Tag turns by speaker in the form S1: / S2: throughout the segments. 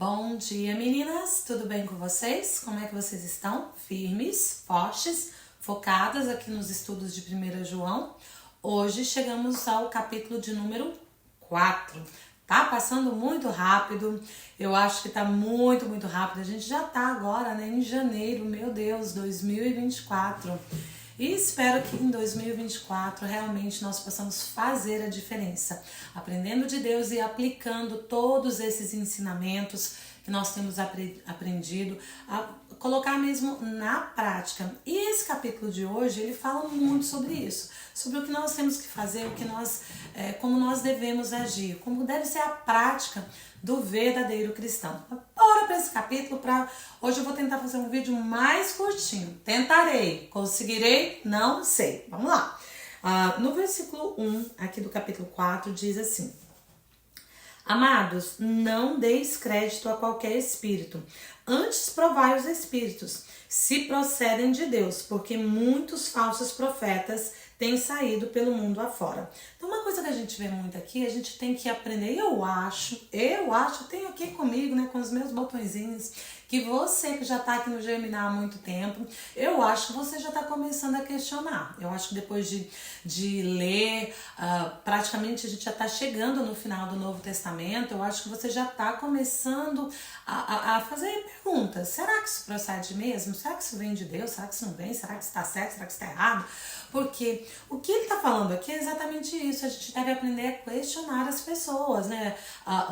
S1: Bom dia, meninas! Tudo bem com vocês? Como é que vocês estão? Firmes, fortes, focadas aqui nos estudos de 1 João? Hoje chegamos ao capítulo de número 4. Tá passando muito rápido, eu acho que tá muito rápido. A gente já tá agora, né, em janeiro, meu Deus, 2024. E espero que em 2024 realmente nós possamos fazer a diferença, aprendendo de Deus e aplicando todos esses ensinamentos que nós temos aprendido, a colocar mesmo na prática. E esse capítulo de hoje, ele fala muito sobre isso, sobre o que nós temos que fazer, o que nós, como nós devemos agir, como deve ser a prática do verdadeiro cristão. Bora para esse capítulo. Hoje eu vou tentar fazer um vídeo mais curtinho. Tentarei. Conseguirei? Não sei. Vamos lá. No versículo 1 aqui do capítulo 4 diz assim: Amados, não deis crédito a qualquer espírito. Antes provai os espíritos, se procedem de Deus, porque muitos falsos profetas têm saído pelo mundo afora. Então, uma coisa que a gente vê muito aqui, a gente tem que aprender. Eu acho, tenho aqui comigo, né, com os meus botõezinhos, que você que já está aqui no Germinar há muito tempo, eu acho que você já está começando a questionar. Eu acho que depois de ler, praticamente a gente já está chegando no final do Novo Testamento, eu acho que você já está começando a fazer perguntas. Será que isso procede mesmo? Será que isso vem de Deus? Será que isso não vem? Será que isso está certo? Será que isso está errado? Porque o que ele está falando aqui é exatamente isso. A gente deve aprender a questionar as pessoas, né?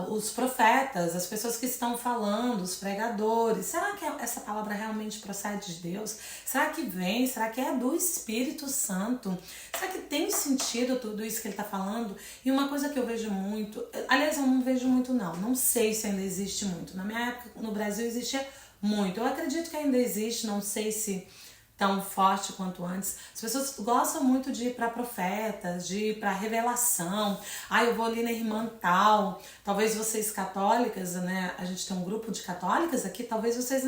S1: Os profetas, as pessoas que estão falando, os pregadores. Será que essa palavra realmente procede de Deus? Será que vem? Será que é do Espírito Santo? Será que tem sentido tudo isso que ele está falando? E uma coisa que eu vejo muito, aliás, eu não vejo muito não sei se ainda existe muito. Na minha época, no Brasil, existia muito. Eu acredito que ainda existe, não sei se tão forte quanto antes. As pessoas gostam muito de ir para profetas, de ir para revelação. Eu vou ali na irmã tal. Talvez vocês católicas, né? A gente tem um grupo de católicas aqui. Talvez vocês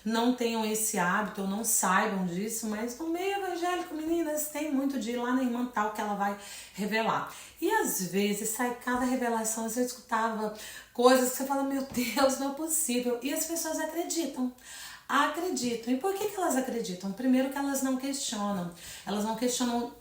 S1: não tenham esse hábito ou não saibam disso, mas no meio evangélico, meninas, tem muito de ir lá na irmã tal que ela vai revelar. E às vezes sai cada revelação, você escutava coisas que você fala, meu Deus, não é possível. E as pessoas acreditam. E por que elas acreditam? Primeiro que elas não questionam. Elas não questionam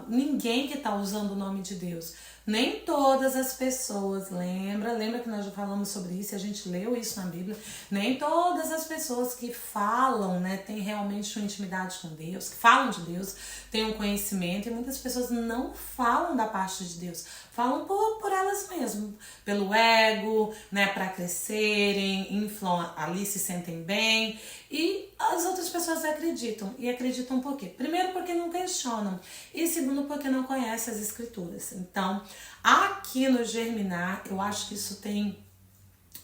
S1: ninguém que está usando o nome de Deus. Nem todas as pessoas, lembra que nós já falamos sobre isso, a gente leu isso na Bíblia, nem todas as pessoas que falam, né, têm realmente uma intimidade com Deus, que falam de Deus, têm um conhecimento, e muitas pessoas não falam da parte de Deus, falam por elas mesmas, pelo ego, né, para crescerem, inflam ali, se sentem bem, e as outras pessoas acreditam. E acreditam por quê? Primeiro porque não questionam, e segundo porque não conhecem as escrituras. Então, aqui no Germinar, eu acho que isso tem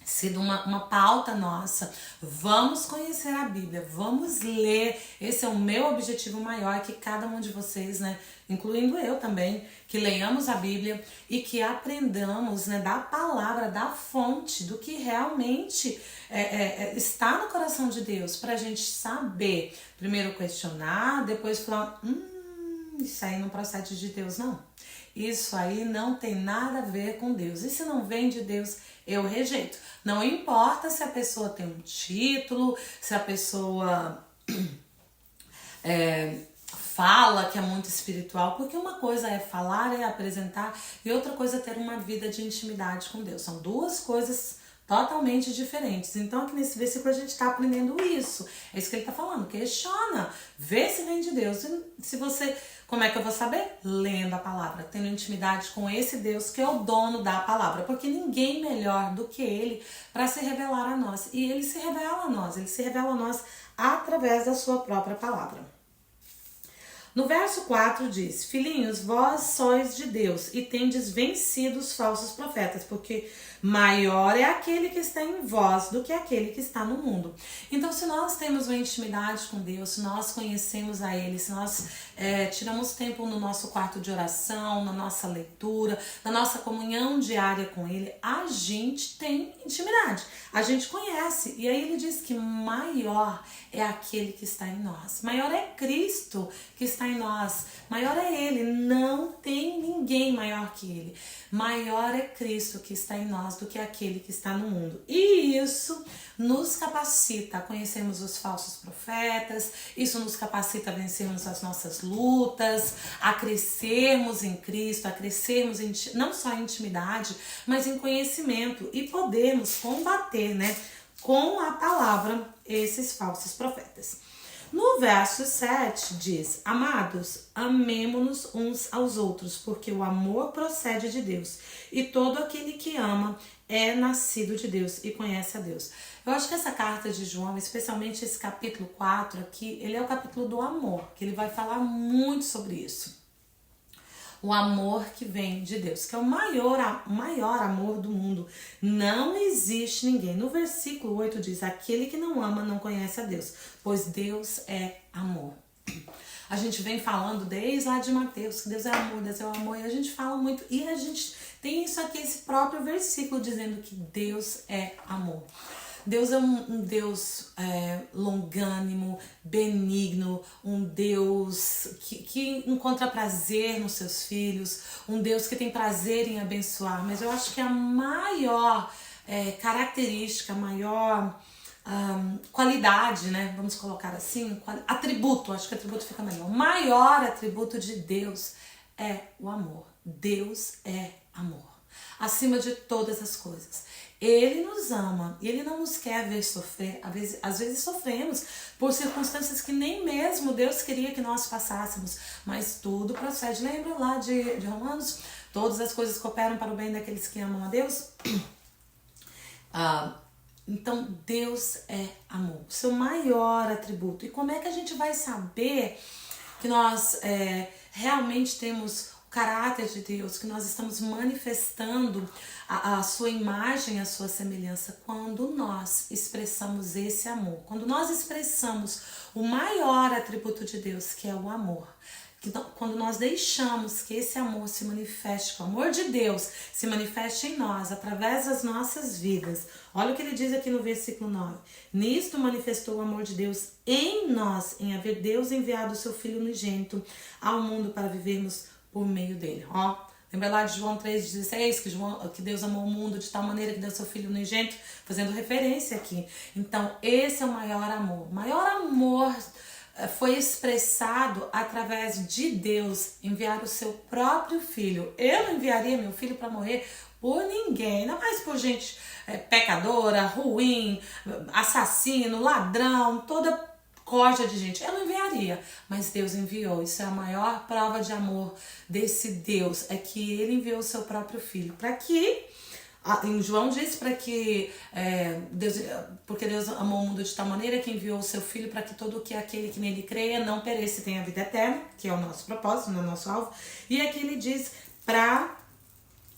S1: sido uma pauta nossa. Vamos conhecer a Bíblia, vamos ler. Esse é o meu objetivo maior, que cada um de vocês, né, incluindo eu também, que leiamos a Bíblia e que aprendamos, né, da palavra, da fonte, do que realmente está no coração de Deus, para a gente saber, primeiro questionar, depois falar, isso aí não procede de Deus, não. Isso aí não tem nada a ver com Deus. E se não vem de Deus, eu rejeito. Não importa se a pessoa tem um título, se a pessoa fala que é muito espiritual, porque uma coisa é falar, é apresentar, e outra coisa é ter uma vida de intimidade com Deus. São duas coisas totalmente diferentes. Então aqui nesse versículo a gente está aprendendo isso. É isso que ele está falando. Questiona, vê se vem de Deus. Se você, como é que eu vou saber? Lendo a palavra, tendo intimidade com esse Deus que é o dono da palavra, porque ninguém melhor do que ele para se revelar a nós. E ele se revela a nós através da sua própria palavra. No verso 4 diz: Filhinhos, vós sois de Deus e tendes vencido os falsos profetas, porque maior é aquele que está em vós do que aquele que está no mundo. Então, se nós temos uma intimidade com Deus, se nós conhecemos a Ele, se nós tiramos tempo no nosso quarto de oração, na nossa leitura, na nossa comunhão diária com Ele, a gente tem intimidade, a gente conhece. E aí ele diz que maior é aquele que está em nós, maior é Cristo que está em nós, maior é Ele, não tem ninguém maior que Ele. Maior é Cristo que está em nós do que aquele que está no mundo. E isso nos capacita a conhecermos os falsos profetas, isso nos capacita a vencermos as nossas lutas, a crescermos em Cristo, a crescermos não só em intimidade, mas em conhecimento e podermos combater, né, com a palavra esses falsos profetas. No verso 7 diz: amados, amemo-nos uns aos outros, porque o amor procede de Deus, e todo aquele que ama é nascido de Deus e conhece a Deus. Eu acho que essa carta de João, especialmente esse capítulo 4 aqui, ele é o capítulo do amor, que ele vai falar muito sobre isso. O amor que vem de Deus, que é o maior amor do mundo. Não existe ninguém. No versículo 8 diz: aquele que não ama não conhece a Deus, pois Deus é amor. A gente vem falando desde lá de Mateus, que Deus é amor, Deus é o amor, e a gente fala muito, e a gente tem isso aqui, esse próprio versículo dizendo que Deus é amor. Deus é um Deus longânimo, benigno, um Deus que encontra prazer nos seus filhos, um Deus que tem prazer em abençoar. Mas eu acho que a maior característica, a maior qualidade, né? Vamos colocar assim, atributo, acho que atributo fica melhor. O maior atributo de Deus é o amor. Deus é amor, acima de todas as coisas. Ele nos ama e Ele não nos quer ver sofrer. Às vezes sofremos por circunstâncias que nem mesmo Deus queria que nós passássemos, mas tudo procede. Lembra lá de Romanos? Todas as coisas cooperam para o bem daqueles que amam a Deus. Então Deus é amor, o seu maior atributo. E como é que a gente vai saber que nós realmente temos o caráter de Deus, que nós estamos manifestando a sua imagem, a sua semelhança, quando nós expressamos esse amor, quando nós expressamos o maior atributo de Deus, que é o amor. Quando nós deixamos que esse amor se manifeste, que o amor de Deus se manifeste em nós, através das nossas vidas. Olha o que ele diz aqui no versículo 9. Nisto manifestou o amor de Deus em nós, em haver Deus enviado o seu Filho unigênito ao mundo para vivermos por meio dele. Ó, lembra lá de João 3,16, que Deus amou o mundo de tal maneira que deu seu Filho unigênito, fazendo referência aqui. Então, esse é o maior amor. O maior amor foi expressado através de Deus enviar o seu próprio Filho. Eu não enviaria meu filho para morrer por ninguém, ainda mais por gente pecadora, ruim, assassino, ladrão, toda corja de gente. Eu não enviaria, mas Deus enviou. Isso é a maior prova de amor desse Deus, é que Ele enviou o seu próprio Filho, para que em João diz para que porque Deus amou o mundo de tal maneira que enviou o seu Filho para que todo aquele que nele creia não pereça e tenha vida eterna, que é o nosso propósito, não é o nosso alvo. E aqui ele diz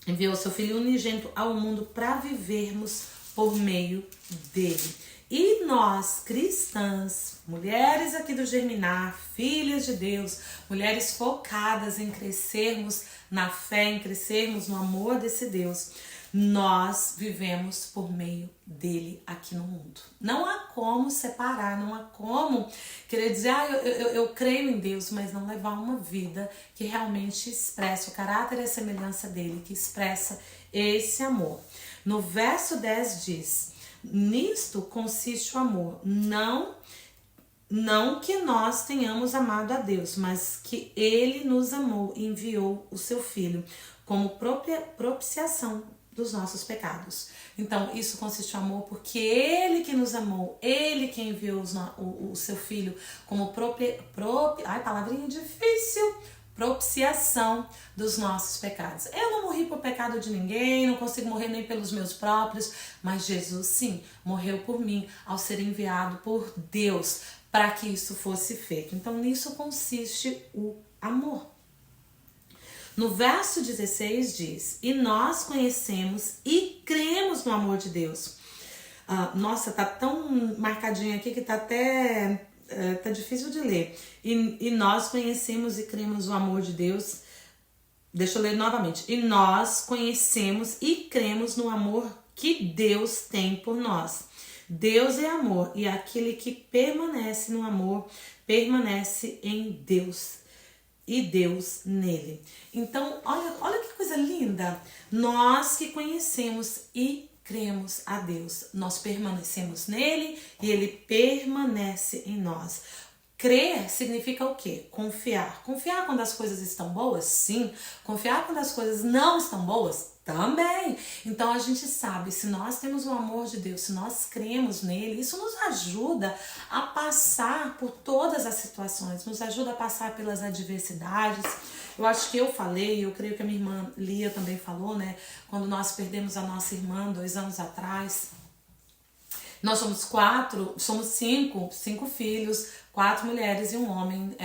S1: enviou o seu Filho unigênito ao mundo para vivermos por meio dele. E nós, cristãs, mulheres aqui do Germinar, filhas de Deus, mulheres focadas em crescermos na fé, em crescermos no amor desse Deus, nós vivemos por meio dele aqui no mundo. Não há como separar, não há como querer dizer, eu creio em Deus, mas não levar uma vida que realmente expressa o caráter e a semelhança dele, que expressa esse amor. No verso 10 diz: nisto consiste o amor, não que nós tenhamos amado a Deus, mas que Ele nos amou e enviou o seu Filho como propiciação dos nossos pecados. Então, isso consiste no amor porque Ele que nos amou, Ele que enviou o seu Filho como palavrinha difícil, propiciação dos nossos pecados. Eu não morri por pecado de ninguém, não consigo morrer nem pelos meus próprios, mas Jesus sim, morreu por mim ao ser enviado por Deus para que isso fosse feito. Então nisso consiste o amor. No verso 16 diz: e nós conhecemos e cremos no amor de Deus. Nossa, tá tão marcadinho aqui que tá até tá difícil de ler. E nós conhecemos e cremos o amor de Deus. Deixa eu ler novamente. E nós conhecemos e cremos no amor que Deus tem por nós. Deus é amor, e aquele que permanece no amor permanece em Deus e Deus nele. Então, olha que coisa linda. Nós que conhecemos e cremos a Deus, nós permanecemos nele e ele permanece em nós. Crer significa o quê? Confiar. Confiar quando as coisas estão boas? Sim. Confiar quando as coisas não estão boas? Também. Então a gente sabe, se nós temos o amor de Deus, se nós cremos nele, isso nos ajuda a passar por todas as situações, nos ajuda a passar pelas adversidades. Eu acho que eu falei, eu creio que a minha irmã Lia também falou, né? Quando nós perdemos a nossa irmã 2 anos atrás. Nós somos cinco filhos, 4 mulheres e um homem.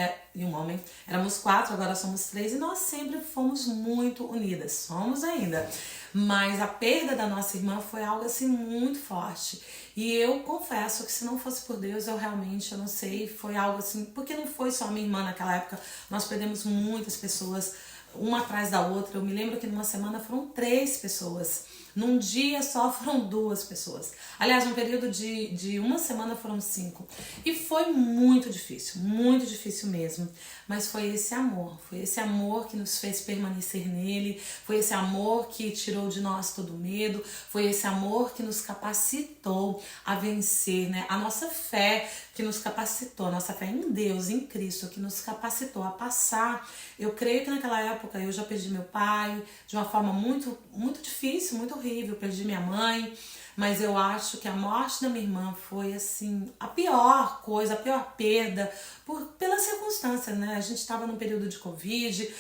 S1: Éramos 4, agora somos 3 e nós sempre fomos muito unidas. Somos ainda. Mas a perda da nossa irmã foi algo assim muito forte. E eu confesso que se não fosse por Deus, eu não sei, foi algo assim, porque não foi só minha irmã naquela época, nós perdemos muitas pessoas, uma atrás da outra. Eu me lembro que numa semana foram 3 pessoas. Num dia só foram 2 pessoas. Aliás, num período de uma semana foram 5. E foi muito difícil mesmo. Mas foi esse amor que nos fez permanecer nele, foi esse amor que tirou de nós todo medo, foi esse amor que nos capacitou a vencer, né? A nossa fé que nos capacitou, a nossa fé em Deus, em Cristo, que nos capacitou a passar. Eu creio que naquela época eu já perdi meu pai de uma forma muito, muito difícil, muito horrível, perdi minha mãe, mas eu acho que a morte da minha irmã foi assim a pior coisa, a pior perda, pelas circunstâncias, né? A gente estava num período de Covid,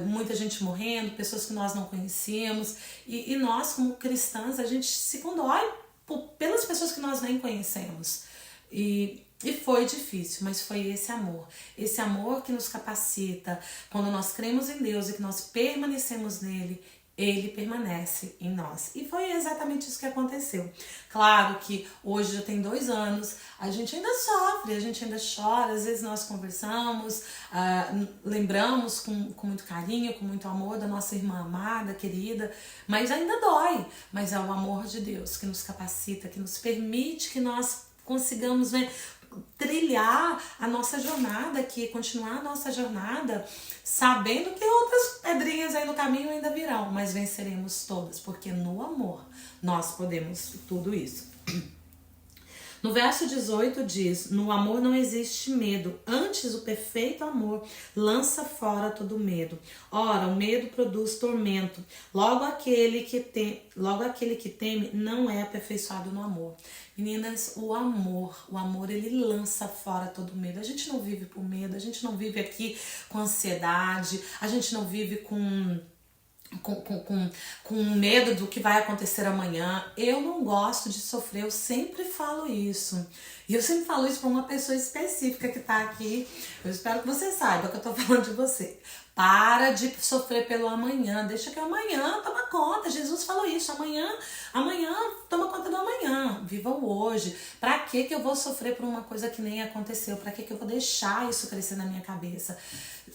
S1: muita gente morrendo, pessoas que nós não conhecíamos, e nós como cristãs, a gente se condói pelas pessoas que nós nem conhecemos. E foi difícil, mas foi esse amor que nos capacita. Quando nós cremos em Deus e que nós permanecemos nele, ele permanece em nós. E foi exatamente isso que aconteceu. Claro que hoje já tem 2 anos, a gente ainda sofre, a gente ainda chora, às vezes nós conversamos, lembramos com muito carinho, com muito amor da nossa irmã amada, querida, mas ainda dói. Mas é o amor de Deus que nos capacita, que nos permite que nós consigamos, né, trilhar a nossa jornada aqui, continuar a nossa jornada, sabendo que outras pedrinhas aí no caminho ainda virão, mas venceremos todas, porque no amor nós podemos tudo isso. No verso 18 diz: no amor não existe medo, antes o perfeito amor lança fora todo medo. Ora, o medo produz tormento, logo aquele que teme não é aperfeiçoado no amor. Meninas, o amor ele lança fora todo medo. A gente não vive por medo, a gente não vive aqui com ansiedade, a gente não vive com medo do que vai acontecer amanhã. Eu não gosto de sofrer, eu sempre falo isso. E eu sempre falo isso para uma pessoa específica que tá aqui. Eu espero que você saiba que eu tô falando de você. Para de sofrer pelo amanhã, deixa que amanhã toma conta. Jesus falou isso, amanhã toma conta do amanhã. Viva o hoje. Pra que eu vou sofrer por uma coisa que nem aconteceu? Pra que eu vou deixar isso crescer na minha cabeça?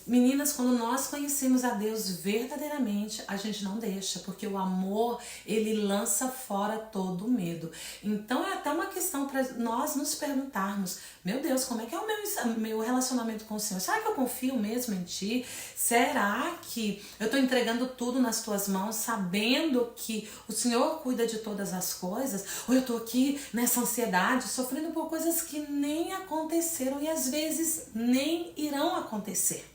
S1: Meninas, quando nós conhecemos a Deus verdadeiramente, a gente não deixa, porque o amor, ele lança fora todo o medo. Então é até uma questão para nós nos perguntarmos: meu Deus, como é que é o meu relacionamento com o Senhor? Será que eu confio mesmo em Ti? Será que eu estou entregando tudo nas Tuas mãos, sabendo que o Senhor cuida de todas as coisas? Ou eu estou aqui nessa ansiedade, sofrendo por coisas que nem aconteceram e às vezes nem irão acontecer?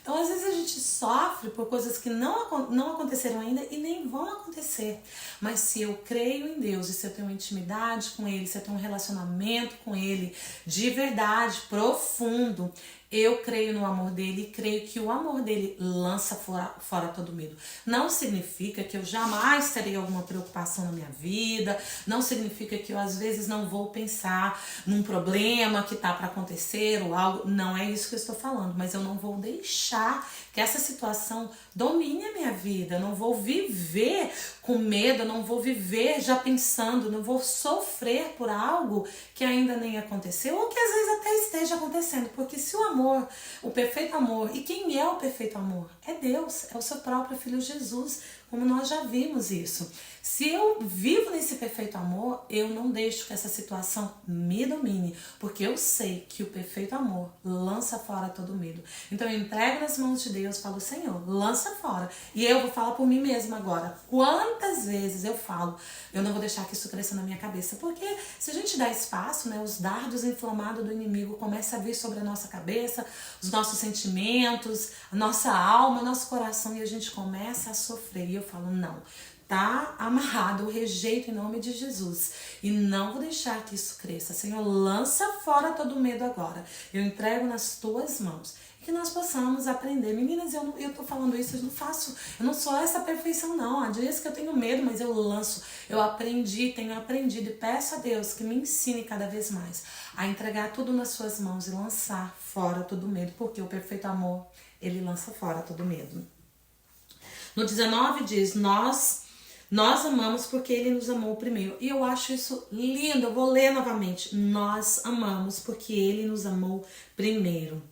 S1: Então, às vezes a gente sofre por coisas que não aconteceram ainda e nem vão acontecer. Mas se eu creio em Deus e se eu tenho intimidade com Ele, se eu tenho um relacionamento com Ele de verdade, profundo, eu creio no amor dele e creio que o amor dele lança fora todo medo. Não significa que eu jamais terei alguma preocupação na minha vida, não significa que eu às vezes não vou pensar num problema que tá para acontecer ou algo. Não é isso que eu estou falando, mas eu não vou deixar que essa situação domine a minha vida. Eu não vou viver com medo, eu não vou viver já pensando, não vou sofrer por algo que ainda nem aconteceu ou que às vezes até esteja acontecendo, porque se o amor, o perfeito amor, e quem é o perfeito amor? É Deus, é o seu próprio Filho Jesus. como nós já vimos isso. Se eu vivo nesse perfeito amor, eu não deixo que essa situação me domine, porque eu sei que o perfeito amor lança fora todo medo. Então eu entrego nas mãos de Deus, falo, Senhor, lança fora. E eu vou falar por mim mesma agora. Quantas vezes eu falo, eu não vou deixar que isso cresça na minha cabeça, porque se a gente dá espaço, né, os dardos inflamados do inimigo começam a vir sobre a nossa cabeça, os nossos sentimentos, a nossa alma, nosso coração, e a gente começa a sofrer. E eu falo, não. Tá amarrado, eu rejeito em nome de Jesus. E não vou deixar que isso cresça. Senhor, lança fora todo medo agora. Eu entrego nas tuas mãos. E que nós possamos aprender. Meninas, eu tô falando isso, eu não sou essa perfeição não. Há dias que eu tenho medo, mas eu lanço. Eu aprendi, tenho aprendido e peço a Deus que me ensine cada vez mais a entregar tudo nas suas mãos e lançar fora todo medo. Porque o perfeito amor, ele lança fora todo medo. No 19 diz, nós amamos porque ele nos amou primeiro. E eu acho isso lindo. Eu vou ler novamente. Nós amamos porque ele nos amou primeiro.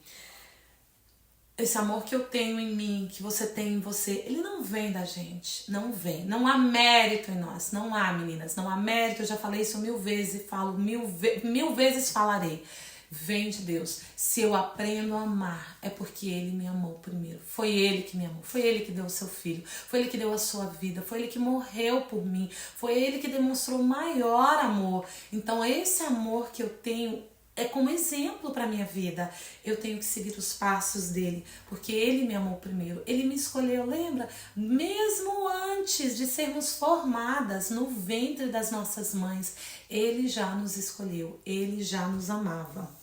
S1: Esse amor que eu tenho em mim, que você tem em você, ele não vem da gente. Não vem. Não há mérito em nós. Não há, meninas. Não há mérito. Eu já falei isso 1000 vezes e falo mil vezes falarei. Vem de Deus. Se eu aprendo a amar, é porque ele me amou primeiro. Foi ele que me amou. Foi ele que deu o seu filho. Foi ele que deu a sua vida. Foi ele que morreu por mim. Foi ele que demonstrou o maior amor. Então esse amor que eu tenho é como exemplo para minha vida. Eu tenho que seguir os passos dele, porque ele me amou primeiro. Ele me escolheu, lembra? Mesmo antes de sermos formadas no ventre das nossas mães, ele já nos escolheu, ele já nos amava.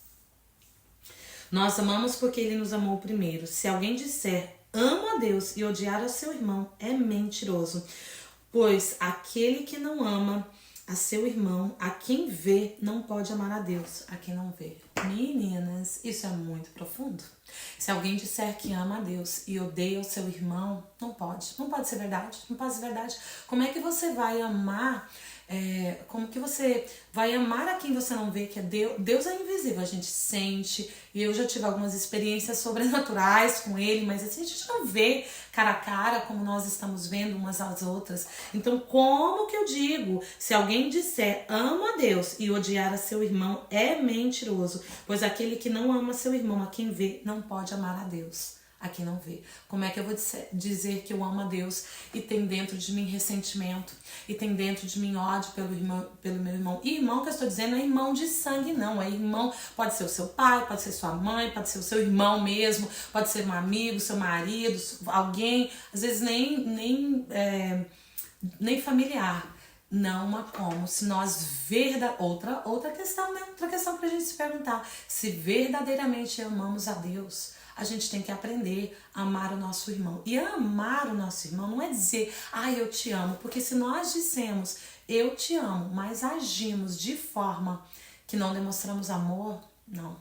S1: Nós amamos porque ele nos amou primeiro. Se alguém disser amo a Deus e odiar ao seu irmão, é mentiroso. Pois aquele que não ama a seu irmão, a quem vê, não pode amar a Deus, a quem não vê. Meninas, isso é muito profundo. Se alguém disser que ama a Deus e odeia o seu irmão, não pode. Não pode ser verdade. Não pode ser verdade. Como é que você vai amar? Como que você vai amar a quem você não vê, que é Deus? Deus é invisível, a gente sente, e eu já tive algumas experiências sobrenaturais com ele, mas assim, a gente não vê cara a cara como nós estamos vendo umas às outras. Então, como que eu digo? Se alguém disser ama a Deus e odiar a seu irmão, é mentiroso, pois aquele que não ama seu irmão, a quem vê, não pode amar a Deus, a quem não vê. Como é que eu vou dizer que eu amo a Deus e tem dentro de mim ressentimento, e tem dentro de mim ódio pelo meu irmão? E irmão que eu estou dizendo não é irmão de sangue, não. É irmão, pode ser o seu pai, pode ser sua mãe, pode ser o seu irmão mesmo, pode ser um amigo, seu marido, alguém, às vezes nem familiar. Não há como. Se nós outra questão, né? Outra questão pra gente se perguntar. Se verdadeiramente amamos a Deus, a gente tem que aprender a amar o nosso irmão. E amar o nosso irmão não é dizer, eu te amo. Porque se nós dissemos, eu te amo, mas agimos de forma que não demonstramos amor, não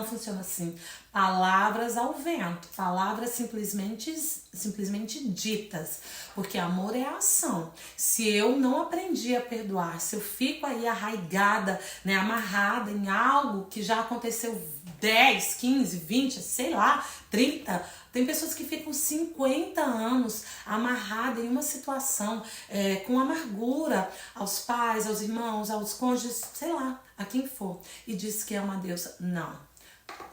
S1: funciona assim. Palavras ao vento, palavras simplesmente ditas, porque amor é ação. Se eu não aprendi a perdoar, se eu fico aí arraigada, né, amarrada em algo que já aconteceu 10, 15, 20, sei lá, 30, tem pessoas que ficam 50 anos amarradas em uma situação, com amargura aos pais, aos irmãos, aos cônjuges, sei lá, a quem for, e diz que ama a Deus. Não.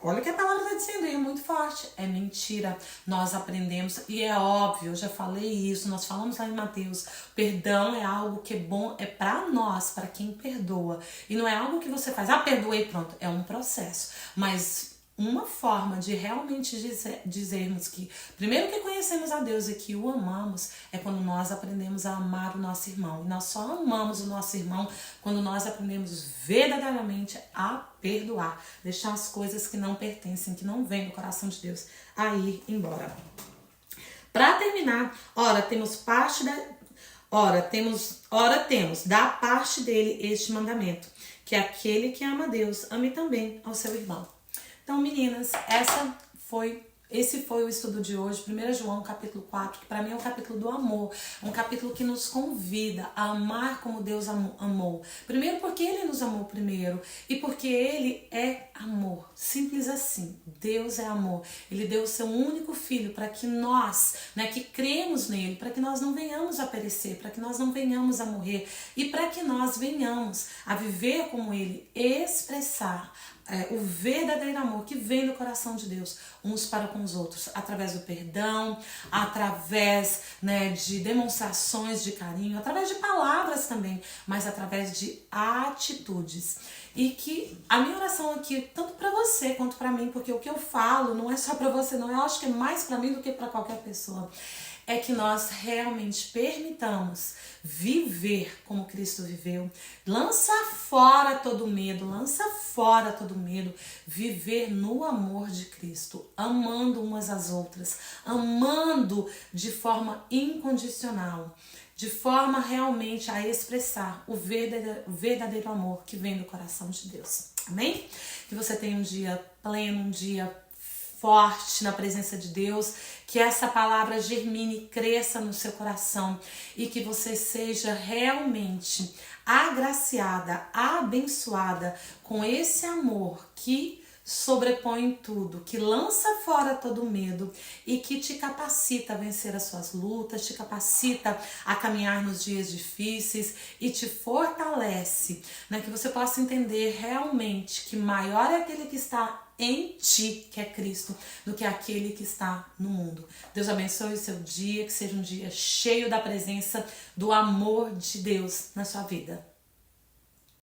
S1: Olha o que a palavra está dizendo, é muito forte. É mentira. Nós aprendemos, e é óbvio, eu já falei isso, nós falamos lá em Mateus, perdão é algo que é bom, é para nós, para quem perdoa. E não é algo que você faz, perdoei, pronto. É um processo. Mas uma forma de realmente dizermos que, primeiro que conhecemos a Deus e que o amamos, é quando nós aprendemos a amar o nosso irmão. E nós só amamos o nosso irmão quando nós aprendemos verdadeiramente a perdoar, deixar as coisas que não pertencem, que não vêm do coração de Deus, a ir embora. Para terminar, temos da parte dele este mandamento, que aquele que ama a Deus ame também ao seu irmão. Então, meninas, essa foi Esse foi o estudo de hoje, 1 João capítulo 4, que para mim é um capítulo do amor, um capítulo que nos convida a amar como Deus amou. Primeiro porque Ele nos amou primeiro e porque Ele é amor, simples assim. Deus é amor. Ele deu o seu único filho para que nós, que cremos nele, para que nós não venhamos a perecer, para que nós não venhamos a morrer e para que nós venhamos a viver como Ele, expressar o verdadeiro amor que vem do coração de Deus, uns para com os outros, através do perdão, através de demonstrações de carinho, através de palavras também, mas através de atitudes. E que a minha oração aqui, tanto para você quanto para mim, porque o que eu falo não é só para você não, eu acho que é mais para mim do que para qualquer pessoa, é que nós realmente permitamos viver como Cristo viveu. Lança fora todo medo, viver no amor de Cristo, amando umas às outras, amando de forma incondicional, de forma realmente a expressar o verdadeiro amor que vem do coração de Deus. Amém? Que você tenha um dia pleno, um dia forte na presença de Deus, que essa palavra germine, cresça no seu coração e que você seja realmente agraciada, abençoada com esse amor que sobrepõe tudo, que lança fora todo medo e que te capacita a vencer as suas lutas, te capacita a caminhar nos dias difíceis e te fortalece, que você possa entender realmente que maior é aquele que está em ti, que é Cristo, do que aquele que está no mundo. Deus abençoe o seu dia, que seja um dia cheio da presença do amor de Deus na sua vida.